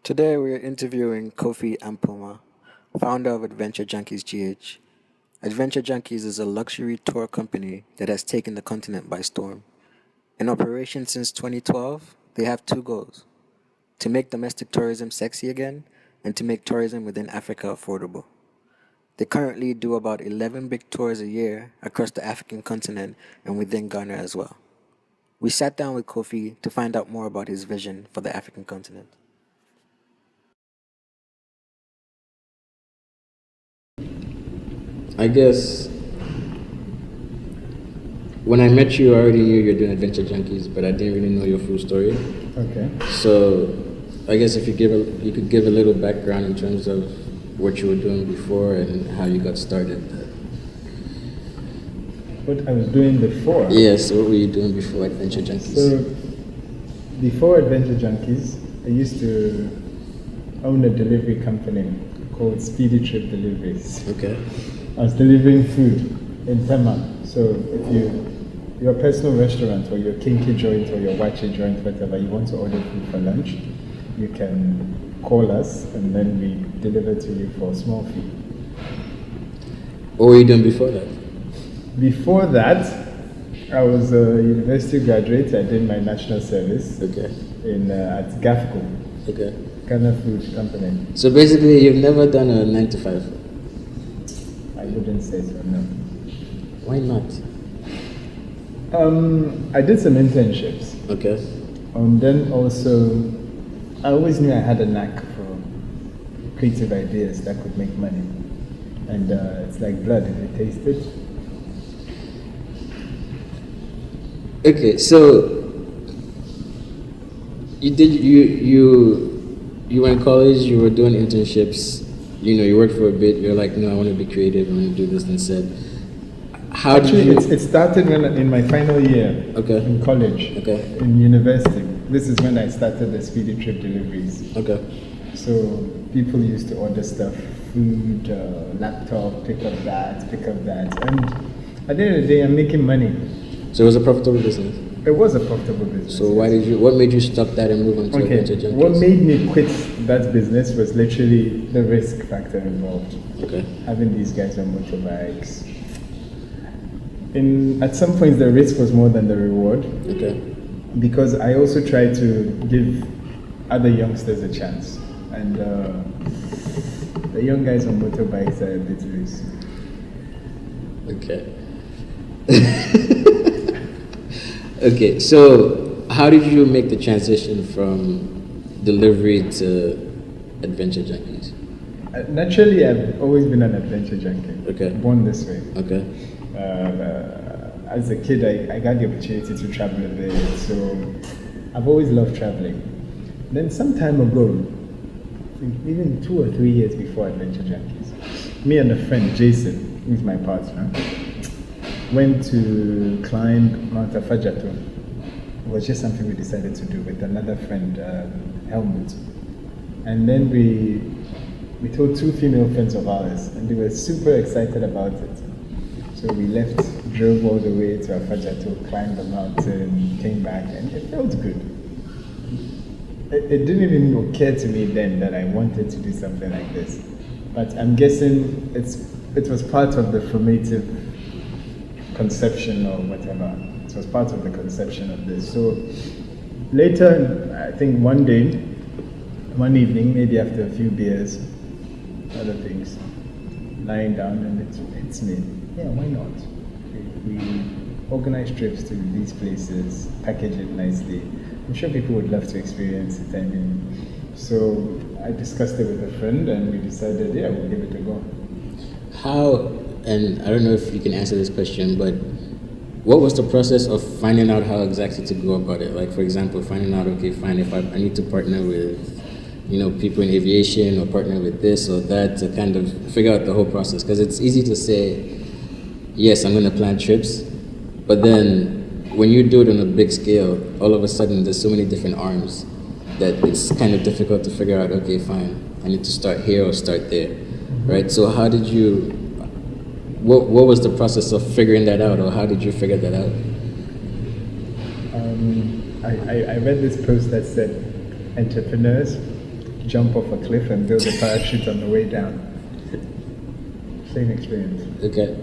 Today we are interviewing Kofi Ampomah, founder of Adventure Junkies GH. Adventure Junkies is a luxury tour company that has taken the continent by storm. In operation since 2012, they have two goals: to make domestic tourism sexy again and to make tourism within Africa affordable. They currently do about 11 big tours a year across the African continent and within Ghana as well. We sat down with Kofi to find out more about his vision for the African continent. I guess when I met you, I already knew you were doing Adventure Junkies, but I didn't really know your full story. Okay. So I guess if you could give a little background in terms of what you were doing before and how you got started. What I was doing before? Yes, what were you doing before Adventure Junkies? So, before Adventure Junkies, I used to own a delivery company called Speedy Trip Deliveries. Okay. I was delivering food in Tema. So if you're a personal restaurant or your kinky joint or your wachi joint, whatever, you want to order food for lunch, you can call us and then we deliver to you for a small fee. What were you doing before that? Before that, I was a university graduate. I did my national service Okay. at GAFCO, Okay. Ghana Food Company. So basically, you've never done a 9 to 5? I wouldn't say so, no. Why not? I did some internships. Okay. Then also, I always knew I had a knack for creative ideas that could make money. And it's like blood, if you taste it. Okay, so you were in college, you were doing internships, you worked for a bit, you're like, no, I want to be creative, I want to do this instead. It started in my final year in college, in university. This is when I started the Speedy Trip Deliveries. Okay. So people used to order stuff, food, laptop, pick up that. And at the end of the day, I'm making money. So it was a profitable business? It was a profitable business. So what made you stop that and move on to Adventure Junkies? What made me quit that business was literally the risk factor involved. Okay. Having these guys on motorbikes. At some points, the risk was more than the reward. Okay. Because I also tried to give other youngsters a chance. And the young guys on motorbikes are a bit loose. Okay. Okay, so how did you make the transition from delivery to Adventure Junkies? Naturally, I've always been an adventure junkie. Okay. Born this way. Okay. As a kid, I got the opportunity to travel a bit, so I've always loved traveling. Then some time ago, even 2 or 3 years before Adventure Junkies, me and a friend, Jason, who's my partner, went to climb Mount Afajato. It was just something we decided to do with another friend, Helmut. And then we told 2 female friends of ours, and they were super excited about it. So we left, drove all the way to Afajato, climbed the mountain, came back, and it felt good. It didn't even occur to me then that I wanted to do something like this. But I'm guessing it was part of the formative conception or whatever. It was part of the conception of this. So later, I think one one evening, maybe after a few beers, other things, lying down, and it's me. Yeah, why not? We organize trips to these places, package it nicely. I'm sure people would love to experience it. I mean, so I discussed it with a friend, and we decided, yeah, we'll give it a go. How, and I don't know if you can answer this question, but what was the process of finding out how exactly to go about it? Like, for example, finding out, okay, fine, if I need to partner with, people in aviation or partner with this or that to kind of figure out the whole process. Because it's easy to say, yes, I'm going to plan trips, but then when you do it on a big scale, all of a sudden there's so many different arms that it's kind of difficult to figure out, okay, fine, I need to start here or start there, right? So how did you, what was the process of figuring that out, or how did you figure that out? I read this post that said entrepreneurs jump off a cliff and build a parachute on the way down. Same experience. Okay.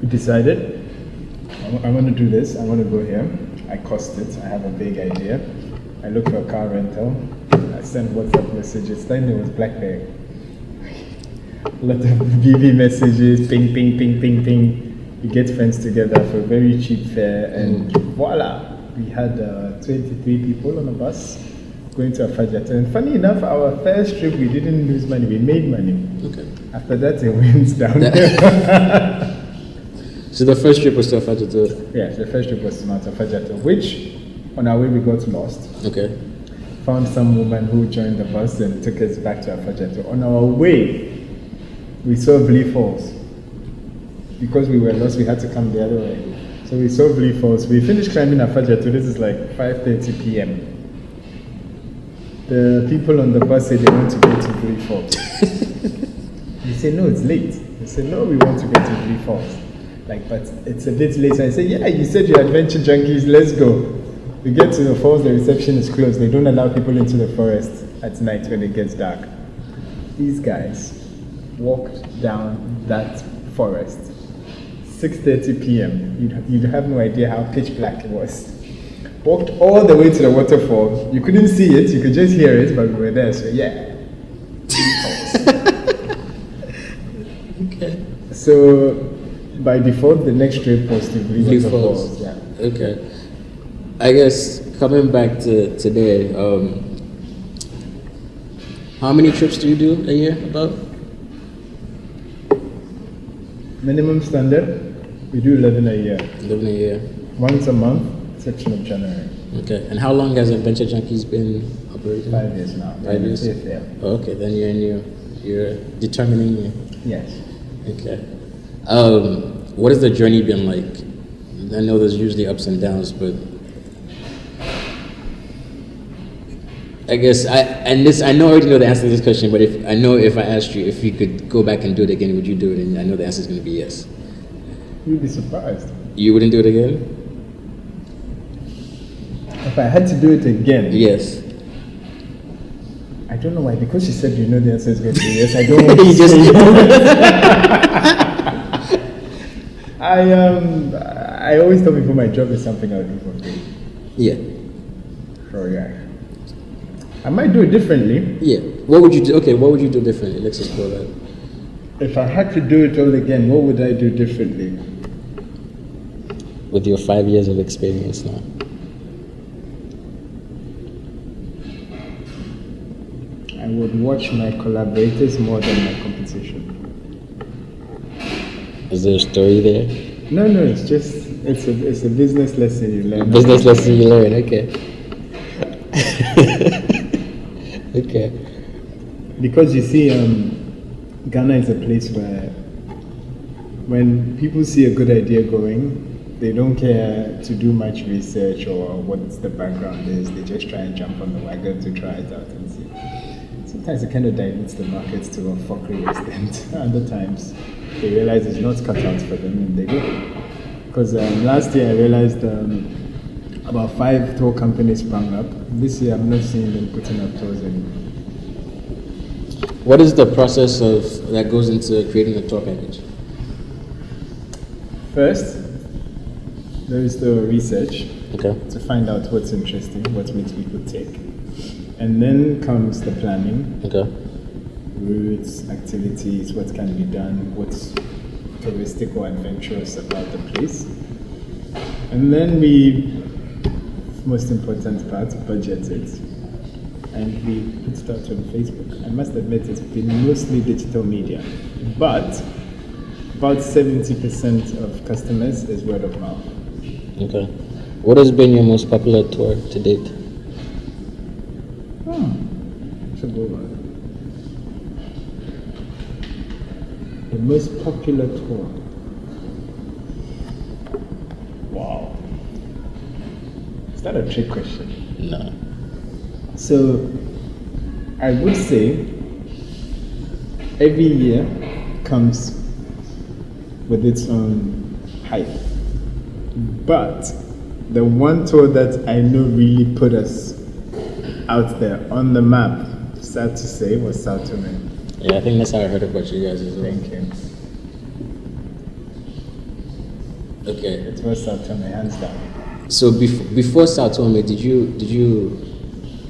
We decided, I want to do this, I want to go here. I cost it, I have a big idea. I look for a car rental. I send WhatsApp messages. Then there was BlackBerry. A lot of BB messages, ping, ping, ping, ping, ping. We get friends together for a very cheap fare, and voila, we had 23 people on a bus going to Afajata. And funny enough, our first trip, we didn't lose money, we made money. Okay. After that, it went down. So the first trip was to Afajata? Yes, the first trip was to Mount Afajata, which on our way we got lost. Okay. Found some woman who joined the bus and took us back to Afajata. On our way, we saw Blee Falls. Because we were lost, we had to come the other way. So we saw Blee Falls. We finished climbing Afajata. This is like 5:30 p.m. The people on the bus said they want to go to Blee Falls. We said, no, it's late. They said, no, we want to go to Blee Falls. Like, but it's a bit late. So I said, yeah, you said you're adventure junkies, let's go. We get to the falls, the reception is closed. They don't allow people into the forest at night when it gets dark. These guys walked down that forest, 6:30 p.m. You'd have no idea how pitch black it was. Walked all the way to the waterfall. You couldn't see it, you could just hear it, but we were there, so yeah. Okay. So by default, the next trip was to Blee Falls. Yeah. Okay. I guess coming back to today, how many trips do you do a year about? Minimum standard, we do 11 a year. 11 a year. Once a month, exception of January. Okay. And how long has Adventure Junkies been operating? 5 years now. 5 years? Yeah. Oh, okay, then you're determining year. Yes. Okay. What has the journey been like? I know there's usually ups and downs, but I guess I already know the answer to this question, but if I asked you if you could go back and do it again, would you do it? And I know the answer is going to be yes. You'd be surprised. You wouldn't do it again? If I had to do it again, Yes. I don't know why. Because you said you know the answer is going to be yes, I don't want to You just I always tell people my job is something I would do for free. Yeah. So yeah. I might do it differently. Yeah. What would you do? Okay, what would you do differently? Let's explore that. If I had to do it all again, what would I do differently? With your 5 years of experience now. I would watch my collaborators more than my competition. Is there a story there? No, it's just it's a business lesson you learn. Business lesson you learn, okay. Okay. Because you see, Ghana is a place where when people see a good idea going, they don't care to do much research or what the background is. They just try and jump on the wagon to try it out and see. Sometimes it kind of dilutes the market to a fuckery extent. Other times, they realize it's not cut out for them and they go. Because last year I realized about 5 tour companies sprung up. This year I'm not seeing them putting up tours anymore. What is the process that goes into creating a tour package? First, there is the research Okay. to find out what's interesting, what makes people tick. And then comes the planning, Okay. routes, activities, what can be done, what's touristic or adventurous about the place. And then we, most important part, budget it. And we put it out on Facebook. I must admit it's been mostly digital media, but about 70% of customers is word of mouth. Okay. What has been your most popular tour to date? It's a good one. The most popular tour. Wow. Is that a trick question? No. So, I would say every year comes with its own hype. But the one tour that I know really put us out there on the map, sad to say, was Sao Tome. Yeah, I think that's how I heard about you guys as well. Thank you. Okay. It was Sao Tome, hands down. So before Sao Tome,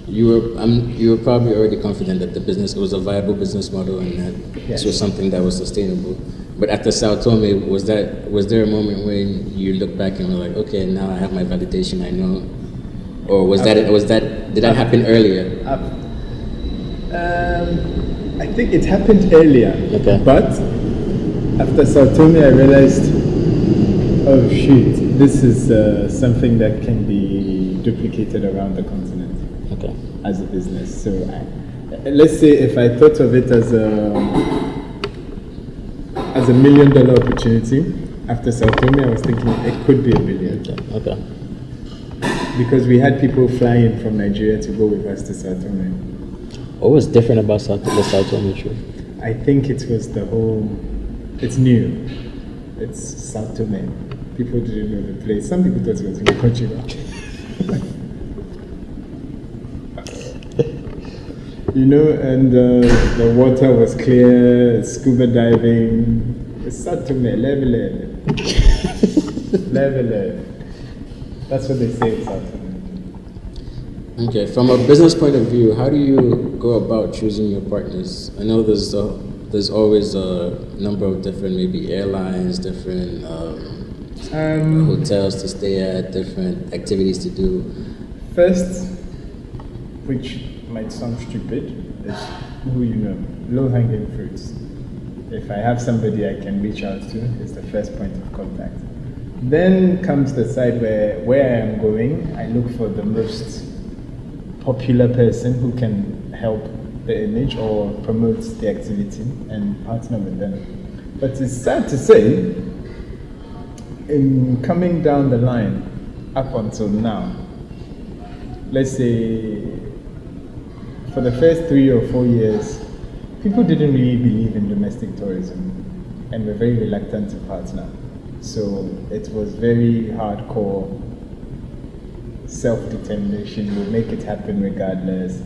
you were probably already confident that the business was a viable business model and that this was something that was sustainable. But after Sao Tome, was there a moment when you look back and were like, okay, now I have my validation, I know, or did that happen earlier? I think it happened earlier. Okay. But after Sao Tome, I realized, oh shoot, this is something that can be duplicated around the continent. Okay. As a business. So let's say if I thought of it as a $1 million opportunity, after Sao Tome, I was thinking it could be $1 billion. Okay. Because we had people flying from Nigeria to go with us to Sao Tome. What was different about the Sao Tome trip? I think it was it's new. It's Sao Tome. People didn't know the place. Some people thought it was in the country. You know, and the water was clear, scuba diving. It's Sao Tome, level. That's what they say in Sao Tome. Okay, from a business point of view, how do you go about choosing your partners? I know there's always a number of different, maybe airlines, different hotels to stay at, different activities to do. First, which might sound stupid, is who you know, low-hanging fruits. If I have somebody I can reach out to, it's the first point of contact. Then comes the side where I am going, I look for the most popular person who can help the image or promote the activity and partner with them. But it's sad to say, in coming down the line, up until now, let's say for the first 3 or 4 years, people didn't really believe in domestic tourism and were very reluctant to partner. So it was very hardcore self-determination. We'll make it happen regardless.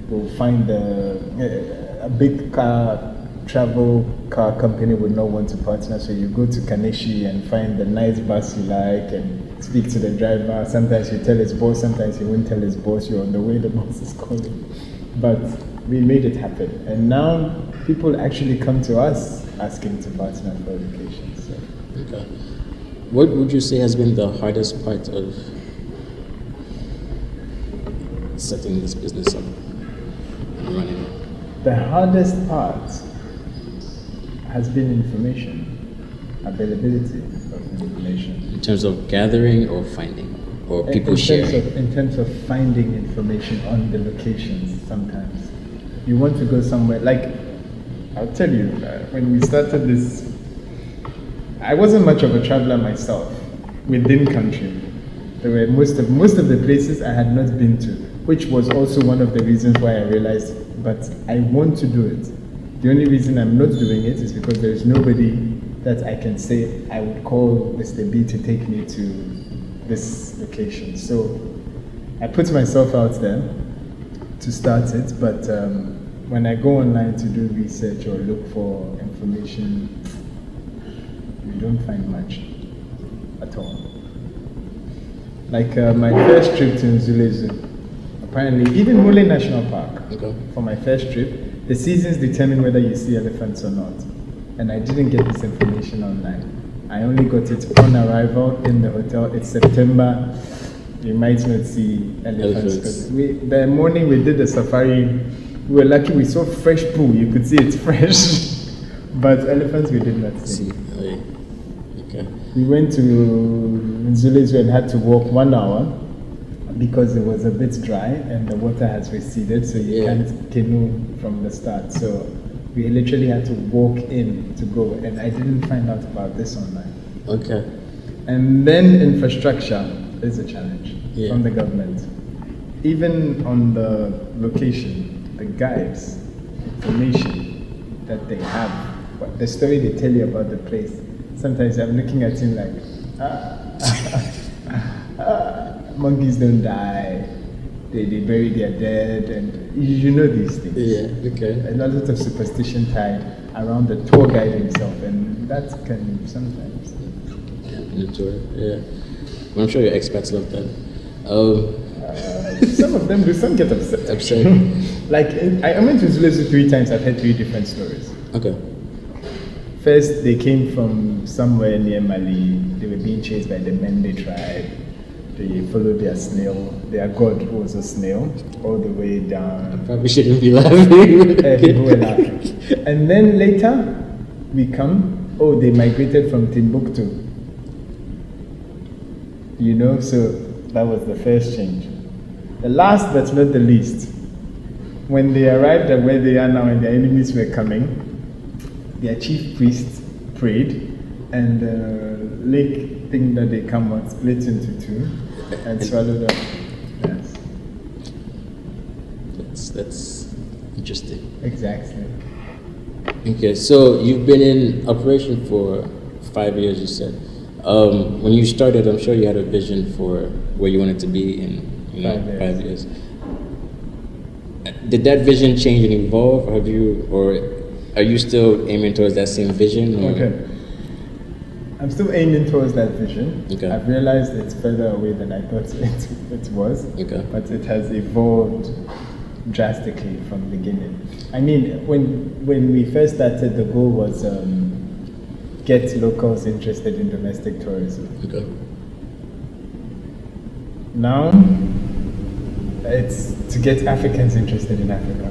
We'll find a big travel car company would not want to partner, so you go to Kaneshi and find the nice bus you like and speak to the driver. Sometimes you tell his boss, sometimes you won't tell his boss, you're on the way, the boss is calling. But we made it happen. And now people actually come to us asking to partner for vacations. So. Okay. What would you say has been the hardest part of setting this business up and running it? The hardest part has been information, availability of information. In terms of gathering or finding, or people sharing? In terms of finding information on the locations sometimes. You want to go somewhere, like, I'll tell you, when we started this, I wasn't much of a traveler myself within country. There were most of the places I had not been to, which was also one of the reasons why I realized, but I want to do it. The only reason I'm not doing it is because there is nobody that I can say I would call Mr. B to take me to this location. So I put myself out there to start it, but when I go online to do research or look for information, you don't find much at all. Like my first trip to Nzulezu, apparently, even Mole National Park, for my first trip, the seasons determine whether you see elephants or not. And I didn't get this information online. I only got it on arrival in the hotel. It's September. You might not see elephants. Because the morning we did the safari, we were lucky we saw fresh poo. You could see it's fresh. But elephants we did not see. Okay. We went to Nzulezu and had to walk 1 hour because it was a bit dry and the water has receded, so you can't canoe from the start. So we literally had to walk in to go, and I didn't find out about this online. Okay. And then infrastructure is a challenge from the government. Even on the location, the guides, information that they have, the story they tell you about the place, sometimes I'm looking at him like, monkeys don't die. they bury their dead, and you know these things. Yeah, okay. And a lot of superstition tied around the tour guide himself, and that can sometimes. Yeah, in the tour, yeah. Well, I'm sure your expats love that. Some of them do, some get upset. Upset. Like, I went to Zulu 3 times, I've heard 3 different stories. Okay. First, they came from somewhere near Mali. They were being chased by the Mende tribe. They followed their snail. Their god was a snail all the way down. Probably shouldn't be laughing. People were laughing. And then later, we come. Oh, they migrated from Timbuktu. You know, so that was the first change. The last but not the least, when they arrived at where they are now and their enemies were coming, their chief priest prayed, and the lake thing that they come on split into 2 and swallowed up. Yes. That's interesting. Exactly. Okay, so you've been in operation for 5 years, you said. When you started, I'm sure you had a vision for where you wanted to be in 5 years. Did that vision change and evolve, or are you still aiming towards that same vision? Or? Okay. I'm still aiming towards that vision. Okay. I've realized it's further away than I thought it was. Okay. But it has evolved drastically from the beginning. I mean, when we first started, the goal was get locals interested in domestic tourism. Okay. Now, it's to get Africans interested in Africa.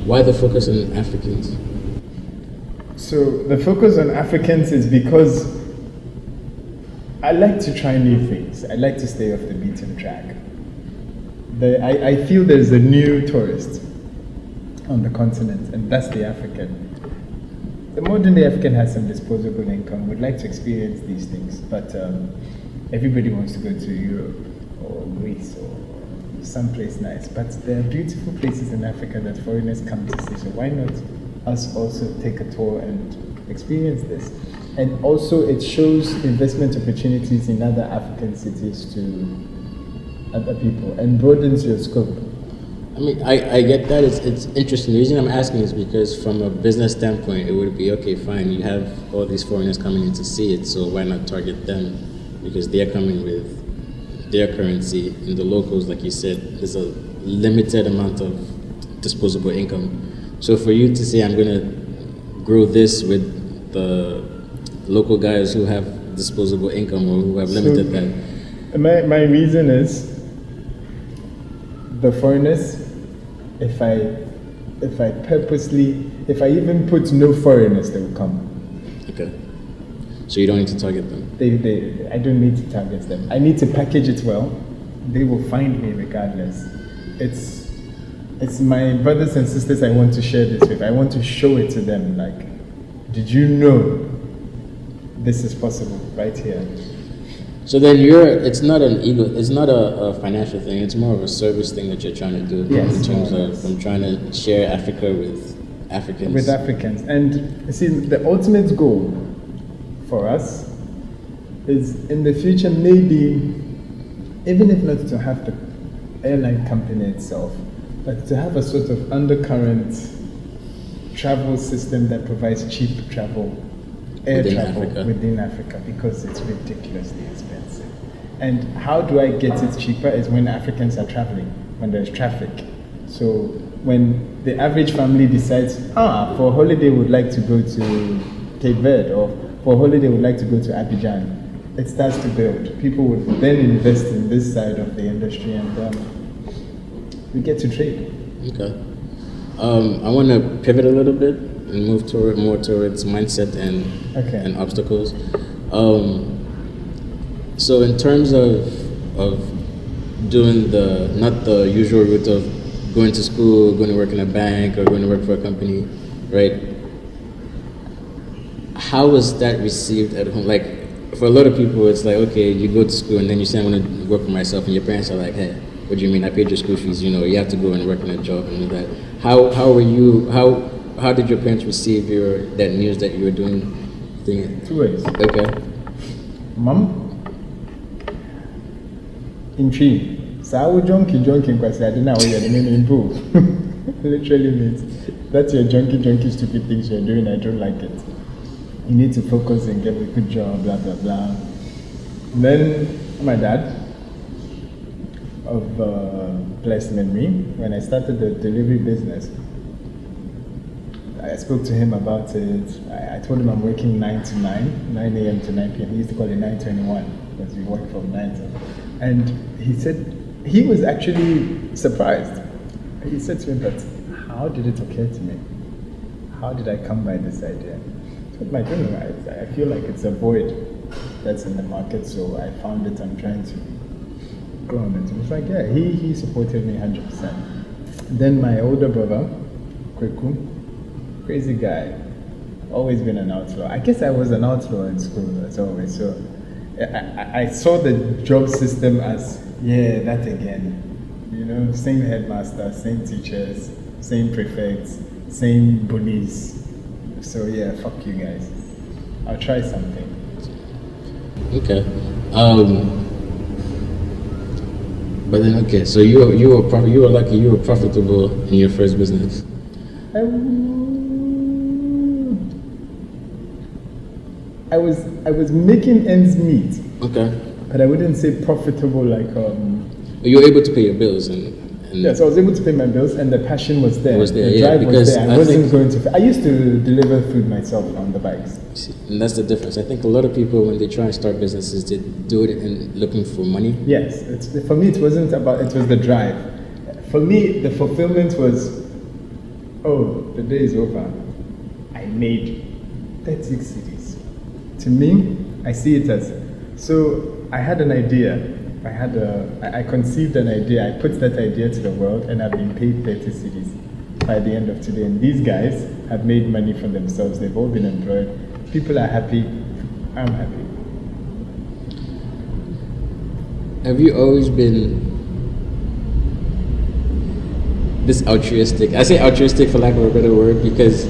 Why the focus on Africans? So the focus on Africans is because I like to try new things. I like to stay off the beaten track. I feel there's a new tourist on the continent, and that's the African. The modern day African has some disposable income, would like to experience these things, but everybody wants to go to Europe or Greece or someplace nice. But there are beautiful places in Africa that foreigners come to see, so why not us also take a tour and experience this? And also it shows investment opportunities in other African cities to other people and broadens your scope. I mean, I get that. It's interesting. The reason I'm asking is because from a business standpoint, it would be, okay, fine, you have all these foreigners coming in to see it, so why not target them? Because they're coming with their currency, and the locals, like you said, there's a limited amount of disposable income. So for you to say, I'm going to grow this with the local guys who have disposable income or who have limited that. My reason is the foreigners, if I purposely, if I even put no foreigners, they will come. Okay. So you don't need to target them? I don't need to target them. I need to package it well. They will find me regardless. It's my brothers and sisters I want to share this with. I want to show it to them, like, did you know this is possible right here? So then it's not an ego, it's not a financial thing, it's more of a service thing that you're trying to do. Yes. In terms of, I'm trying to share Africa with Africans. With Africans. And you see, the ultimate goal for us is in the future, maybe, even if not to have the airline company itself, but to have a sort of undercurrent travel system that provides cheap travel, air within travel Africa. Within Africa, because it's ridiculously expensive. And how do I get it cheaper is when Africans are traveling, when there's traffic. So when the average family decides, for a holiday would like to go to Cape Verde, or for a holiday would like to go to Abidjan, it starts to build. People would then invest in this side of the industry, and we get to trade. Okay. I want to pivot a little bit and move more towards mindset and obstacles. So in terms of doing not the usual route of going to school, going to work in a bank, or going to work for a company, right? How was that received at home? Like, for a lot of people, it's like, okay, you go to school and then you say, I'm going to work for myself, and your parents are like, hey, what do you mean? I paid your school fees. You have to go and work in a job and all that. How did your parents receive that news that you were doing? 2 ways. Okay. Mom, in tree. So I would junkie because I didn't know what the name improve. Literally means that's your junkie stupid things you're doing. I don't like it. You need to focus and get a good job, blah blah blah. Then my dad, of blessed memory, when I started the delivery business, I spoke to him about it. I told him I'm working 9 to 9, 9 a.m. to 9 p.m. He used to call it 9:21 because we work from 9 to. And he said he was actually surprised. He said to me, "But how did it occur to me? How did I come by this idea?" I told him, "I don't know. I feel like it's a void that's in the market, so I found it. I'm trying to grow on it." He was like, "Yeah." He supported me 100%. Then my older brother, Kweku, crazy guy, always been an outlaw. I guess I was an outlaw in school as always. So I saw the job system as, yeah, that again. You know, same headmaster, same teachers, same prefects, same bullies. So yeah, fuck you guys. I'll try something. Okay. But then, okay, so you were lucky. You were profitable in your first business. I was making ends meet. Okay. But I wouldn't say profitable like. You were able to pay your bills and. Yes, I was able to pay my bills, and the passion was there. Was there, the yeah, drive was there. I wasn't think, going to. I used to deliver food myself on the bikes. And that's the difference. I think a lot of people, when they try and start businesses, they do it in looking for money. Yes, for me, it wasn't about. It was the drive. For me, the fulfillment was, oh, the day is over. I made 36 cities. To me, I see it as. So I had an idea. I conceived an idea. I put that idea to the world, and I've been paid 30 cities by the end of today. And these guys have made money for themselves. They've all been employed. People are happy. I'm happy. Have you always been this altruistic? I say altruistic for lack of a better word because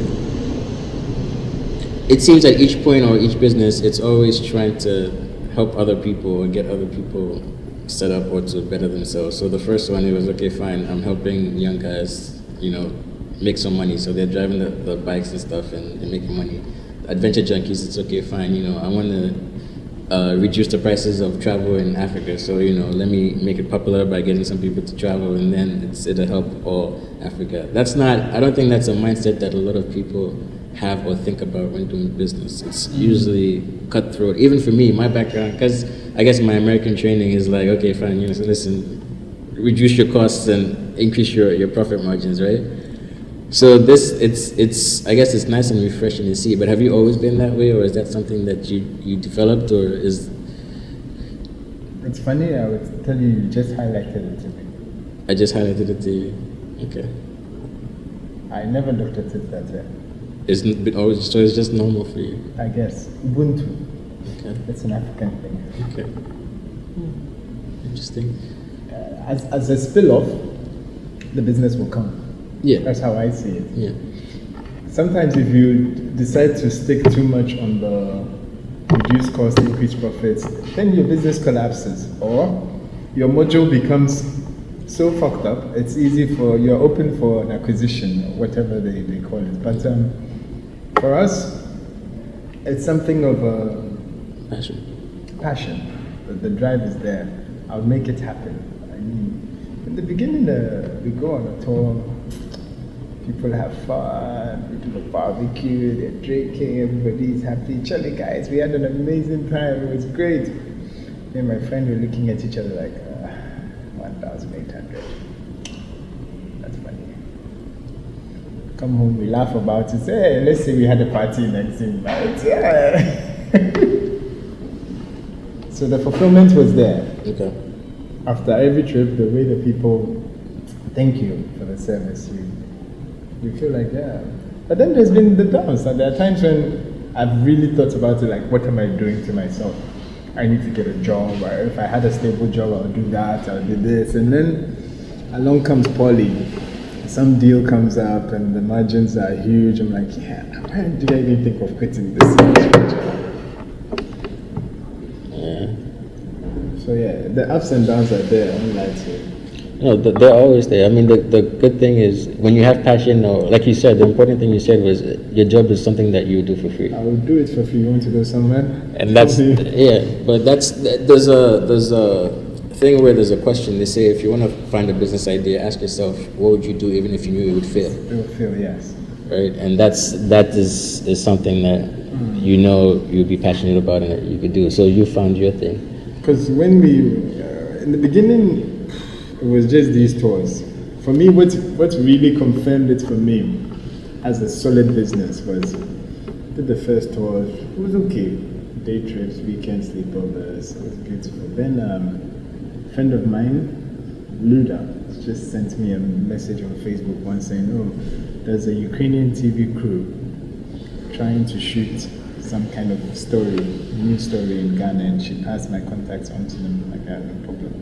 it seems at each point or each business, it's always trying to help other people or get other people set up or to better themselves. So the first one, it was, okay, fine, I'm helping young guys, make some money. So they're driving the bikes and stuff and making money. Adventure Junkies, it's okay, fine, I want to reduce the prices of travel in Africa. So, let me make it popular by getting some people to travel, and then it'll help all Africa. I don't think that's a mindset that a lot of people have or think about when doing business. It's usually cutthroat. Even for me, my background, because I guess my American training is like, okay, fine, so listen, reduce your costs and increase your profit margins, right? So it's I guess it's nice and refreshing to see. But have you always been that way, or is that something that you developed, or is? It's funny. I would tell you, you just highlighted it to me. I just highlighted it to you. Okay. I never looked at it that way. It's been always, so it's just normal for you. I guess Ubuntu. Okay. It's an African thing. Okay. Interesting. As a spill-off, the business will come. Yeah. That's how I see it. Yeah. Sometimes if you decide to stick too much on the reduce cost, increase profits, then your business collapses, or your module becomes so fucked up, it's easy you're open for an acquisition, or whatever they call it. But for us, it's something of a passion. The drive is there. I'll make it happen. I mean, in the beginning, we go on a tour. People have fun, we do a barbecue, they're drinking, everybody's happy. Charlie, guys, we had an amazing time, it was great. Me and my friend were looking at each other like, 1,800. That's funny. Come home, we laugh about it, say, hey, let's say we had a party next thing, right? Yeah. So the fulfillment was there. Okay. After every trip, the way the people thank you for the service, you feel like, yeah. But then there's been the downs. And there are times when I've really thought about it, like, what am I doing to myself? I need to get a job, or if I had a stable job, I'll do that, I'll do this. And then along comes Polly. Some deal comes up and the margins are huge. I'm like, yeah, why did I even think of quitting this job? Yeah. So yeah, the ups and downs are there. I won't lie to you. No, they're always there. I mean, the good thing is when you have passion, or like you said, the important thing you said was your job is something that you do for free. I will do it for free. You want to go somewhere? And that's but there's a thing where there's a question. They say if you want to find a business idea, ask yourself what would you do even if you knew it would fail. It will fail, yes. Right, and that is something that you know you'd be passionate about and that you could do. So you found your thing. Because when we in the beginning, it was just these tours. For me, what really confirmed it for me as a solid business was did the first tours. It was okay. Day trips, weekend sleepovers. It was beautiful. Then a friend of mine, Luda, just sent me a message on Facebook once saying, "Oh, there's a Ukrainian TV crew trying to shoot some kind of news story in Ghana, and she passed my contacts on to them." Like, I have no problem.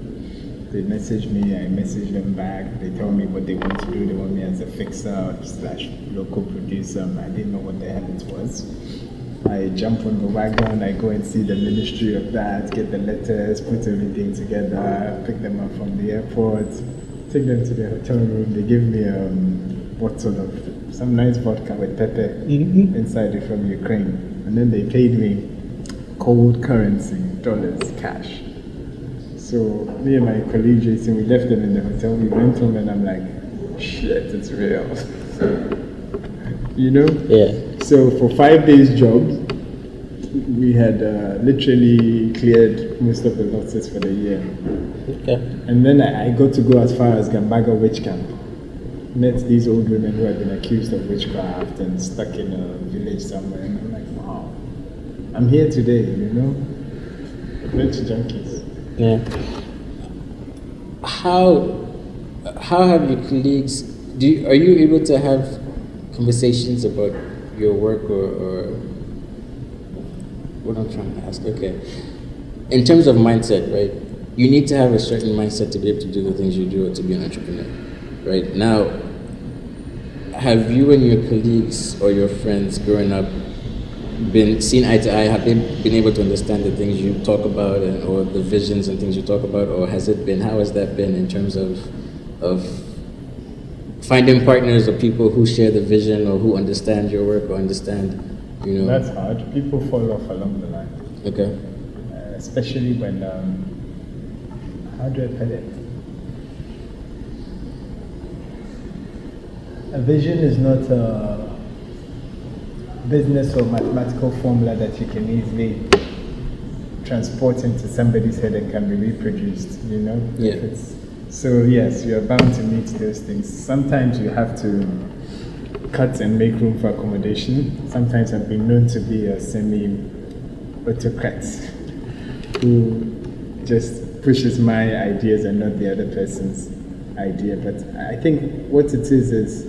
They message me, I message them back. They tell me what they want to do. They want me as a fixer / local producer. I didn't know what the hell it was. I jump on the wagon, I go and see the ministry of that, get the letters, put everything together, pick them up from the airport, take them to the hotel room. They give me a bottle of some nice vodka with pepper inside it from Ukraine. And then they paid me cold currency, dollars, cash. So me and my colleague Jason, we left them in the hotel. We went home and I'm like, shit, it's real. You know? Yeah. So for 5 days job, we had literally cleared most of the losses for the year. Okay. And then I got to go as far as Gambaga Witch Camp. Met these old women who had been accused of witchcraft and stuck in a village somewhere. And I'm like, wow, I'm here today, you know? Adventure Junkies. Yeah. How have your colleagues? Are you able to have conversations about your work or what I'm trying to ask? Okay. In terms of mindset, right? You need to have a certain mindset to be able to do the things you do or to be an entrepreneur, right? Now, have you and your colleagues or your friends growing up been seen eye to eye? Have they been able to understand the things you talk about or the visions and things you talk about, or how has that been in terms of finding partners or people who share the vision or who understand your work or understand, you know? That's hard. People fall off along the line. Okay. Especially when, how do I put it? A vision is not a business or mathematical formula that you can easily transport into somebody's head and can be reproduced, you know? Yeah. So yes, you are bound to meet those things. Sometimes you have to cut and make room for accommodation. Sometimes I've been known to be a semi-autocrat who just pushes my ideas and not the other person's idea. But I think what it is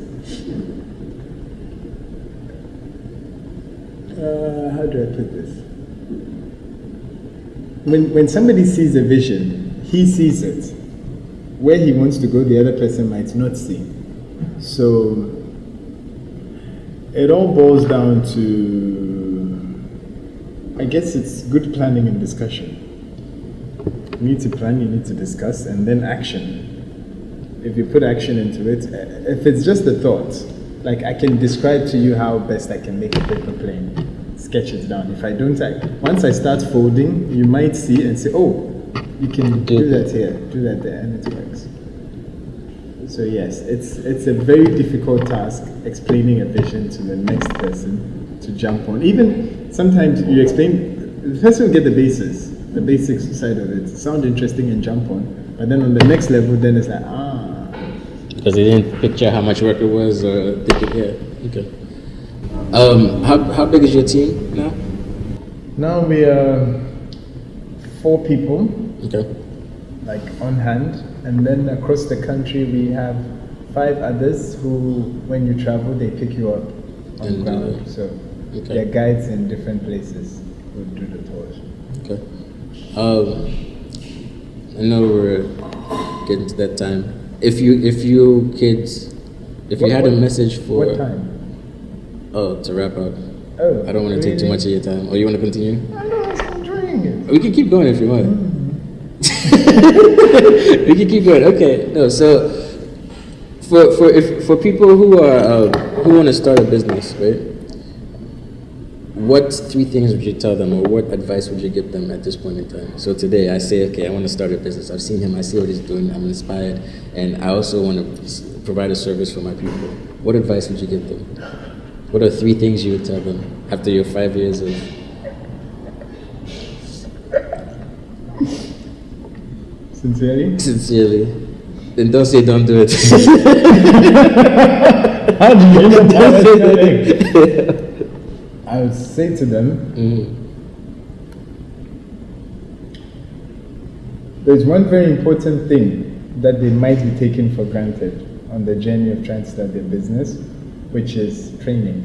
how do I put this? When somebody sees a vision, he sees it. Where he wants to go, the other person might not see. So it all boils down to, I guess it's good planning and discussion. You need to plan, you need to discuss, and then action. If you put action into it, if it's just a thought, like I can describe to you how best I can make a paper plane, sketch it down. If I don't, once I start folding, you might see and say, oh, you can do that here, do that there, and it works. So yes, it's a very difficult task explaining a vision to the next person to jump on. Even sometimes you explain, the person will get the basics side of it, sound interesting and jump on, but then on the next level, then it's like, because they didn't picture how much work it was, or okay. How big is your team now? Now we are 4 people. Okay. Like on hand, and then across the country we have 5 others who, when you travel, they pick you up on ground. So they're guides in different places who do the tours. Okay. I know we're getting to that time. If you had a message for what time? Oh, to wrap up. Oh, I don't want to take too much of your time. Or you want to continue? I know, I'm enjoying it. We can keep going if you want. We can keep going. Okay. No. So for people who are who want to start a business, right? What 3 things would you tell them, or what advice would you give them at this point in time? So today, I say, okay, I want to start a business. I've seen him. I see what he's doing. I'm inspired, and I also want to provide a service for my people. What advice would you give them? What are 3 things you would tell them after your 5 years of? Sincerely? Then don't say don't do it. How do you know that? I would say to them, there's one very important thing that they might be taking for granted on the journey of trying to start their business, which is training.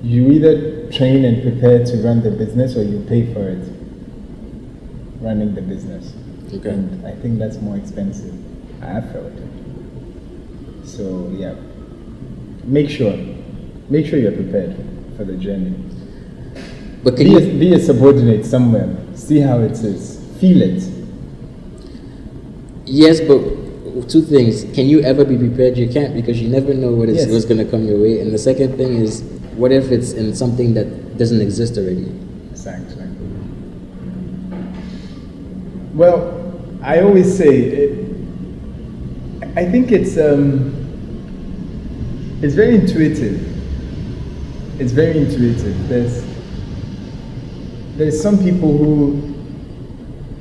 You either train and prepare to run the business, or you pay for it running the business. Okay. And I think that's more expensive. I have felt it. So yeah, make sure you're prepared for the journey. But Be a subordinate somewhere. See how it is. Feel it. Yes, but 2 things. Can you ever be prepared? You can't, because you never know what's going to come your way. And the second thing is, what if it's in something that doesn't exist already? Exactly. Well, I always say, I think it's very intuitive. It's very intuitive. There's some people who,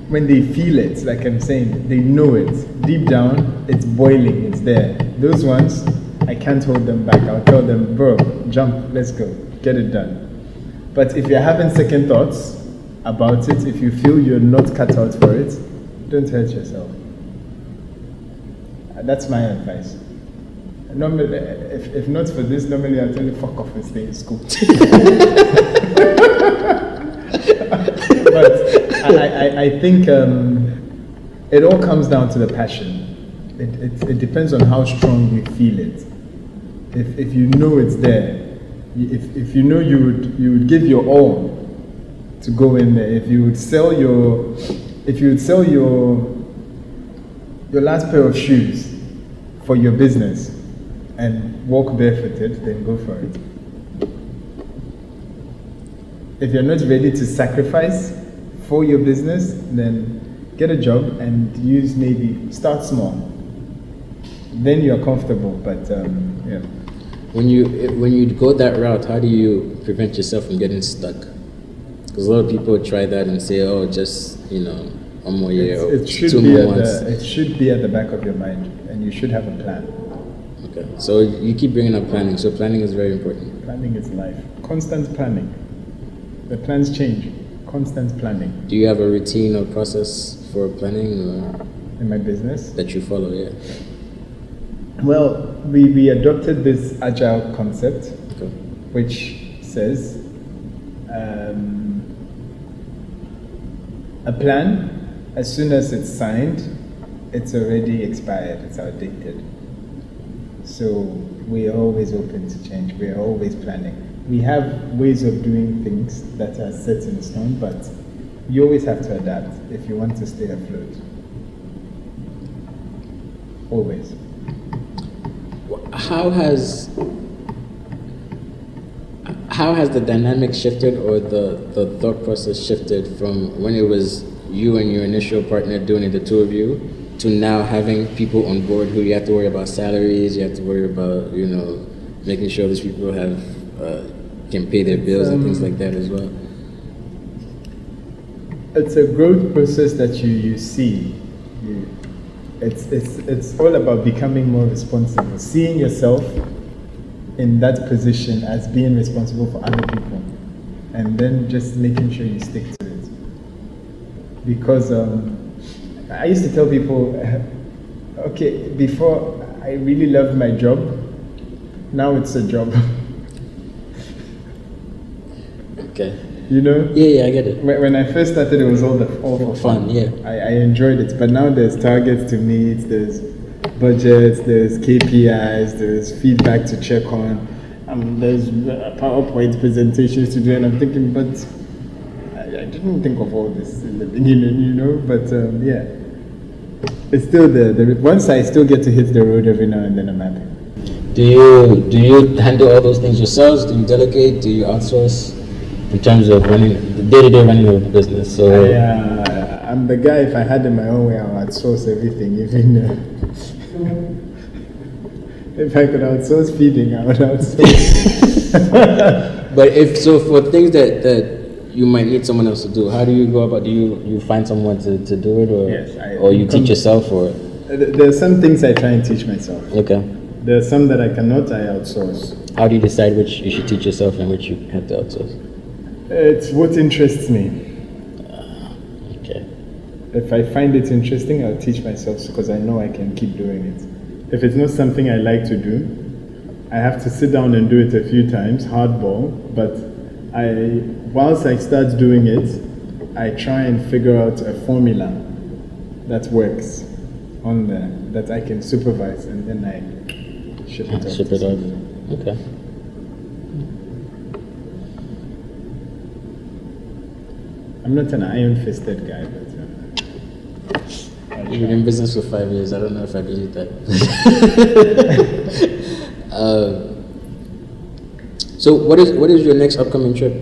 when they feel it, like I'm saying, they know it. Deep down, it's boiling, it's there. Those ones, I can't hold them back. I'll tell them, bro, jump, let's go, get it done. But if you're having second thoughts about it, if you feel you're not cut out for it, don't hurt yourself. That's my advice. Normally, if not for this, normally I'll tell you, fuck off and stay in school. But I think it all comes down to the passion. It depends on how strong you feel it. If you know it's there, if you know you would give your all to go in there. If you would sell your last pair of shoes for your business and walk barefooted, then go for it. If you're not ready to sacrifice for your business, then get a job and start small. Then you're comfortable, but yeah. When you go that route, how do you prevent yourself from getting stuck? Because a lot of people try that and say, oh, just, 1 more year or 2 more months. It should be at the back of your mind, and you should have a plan. Okay, so you keep bringing up planning. So planning is very important. Planning is life. Constant planning. The plans change. Constant planning. Do you have a routine or process for planning In my business? that you follow? Yeah. Well, we adopted this agile concept, Okay. which says a plan, as soon as it's signed, it's already expired, it's outdated. So we are always open to change, we are always planning. We have ways of doing things that are set in stone, but you always have to adapt if you want to stay afloat. Always. How has the dynamic shifted, or the thought process shifted from when it was you and your initial partner doing it, the 2 of you, to now having people on board who you have to worry about salaries, you have to worry about, making sure these people have can pay their bills and things like that as well? It's a growth process that you see. It's all about becoming more responsible, seeing yourself in that position as being responsible for other people, and then just making sure you stick to it. Because I used to tell people, okay, before I really loved my job, now it's a job. Okay. Yeah, I get it. When I first started, it was all for fun. Yeah. I enjoyed it, but now there's targets to meet, there's budgets, there's KPIs, there's feedback to check on, there's PowerPoint presentations to do, and I'm thinking, but didn't think of all this in the beginning, you know. But yeah, it's still the once I still get to hit the road every now and then, I'm happy. Do you handle all those things yourselves? Do you delegate? Do you outsource in terms of running the day-to-day running of the business? So I'm the guy. If I had it my own way, I would outsource everything. Even if I could outsource feeding, I would outsource. But if so, for things that you might need someone else to do, how do you go about? Do you find someone to do it, or Yes, or you teach yourself, or there are some things I try and teach myself. okay? There are some that I cannot. I outsource. How do you decide which you should teach yourself and which you have to outsource? It's what interests me. Okay. If I find it interesting, I'll teach myself because I know I can keep doing it. If it's not something I like to do, I have to sit down and do it a few times, hardball. But whilst I start doing it, I try and figure out a formula that works on there that I can supervise, and then I ship it off. Ship it off. Okay. I'm not an iron-fisted guy, but You've been in business for 5 years. I don't know if I believe that. So what is your next upcoming trip?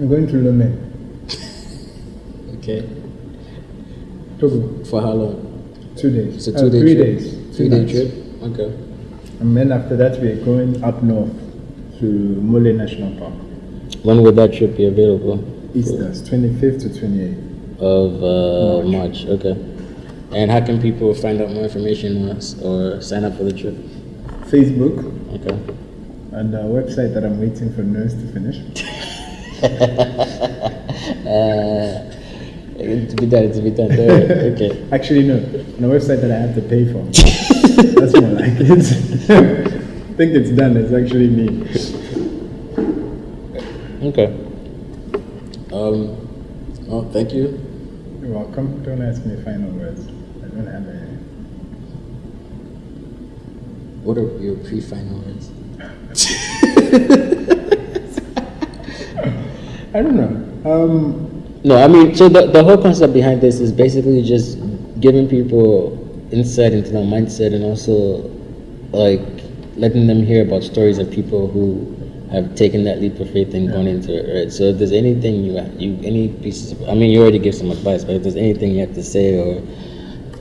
I'm going to Lomé, Okay. Togo, For how long? 2 days. It's a 2 day 3 trip. days. 3 day nights. trip. Okay. And then after that, we're going up north to Mole National Park. When would that trip be available? Easter's 25th to 28th. Of March. Okay. And how can people find out more information on us or sign up for the trip? Facebook Okay. and a website that I'm waiting for Nurse to finish. To be done. Okay. Actually, no. On a website that I have to pay for. That's more like it. I think it's done. It's actually me. Okay. Well, thank you. You're welcome. Don't ask me final words. I don't have any. What are your pre-final words? I don't know. No, I mean, so the whole concept behind this is basically just giving people insight into their mindset and also like letting them hear about stories of people who have taken that leap of faith and gone into it, right? So if there's anything any pieces of, I mean, you already gave some advice, but if there's anything you have to say or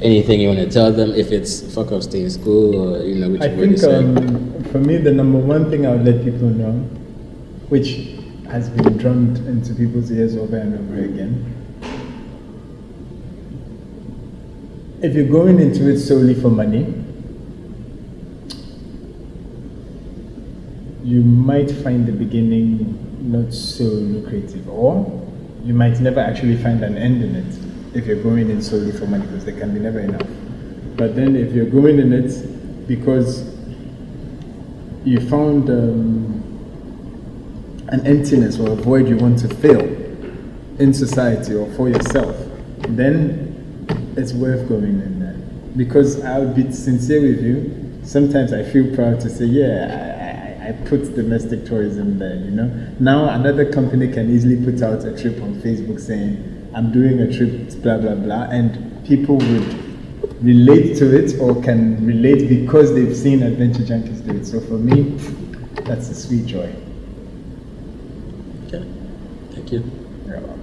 anything you want to tell them, if it's fuck off, stay in school, or which I think for me, the number one thing I would let people know, which has been drummed into people's ears over and over again, if you're going into it solely for money, you might find the beginning not so lucrative, or you might never actually find an end in it if you're going in solely for money, because there can be never enough. But then if you're going in it because you found an emptiness or a void you want to fill in society or for yourself, then it's worth going in there. Because I'll be sincere with you, sometimes I feel proud to say, yeah, I put domestic tourism there, Now another company can easily put out a trip on Facebook saying, I'm doing a trip, blah, blah, blah, and people would relate to it or can relate because they've seen Adventure Junkies do it. So for me, that's a sweet joy. Okay. Thank you. You're welcome.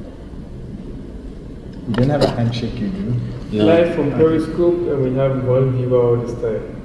You don't have a handshake, you do? No. Live from Periscope, and we have one viewer all this time.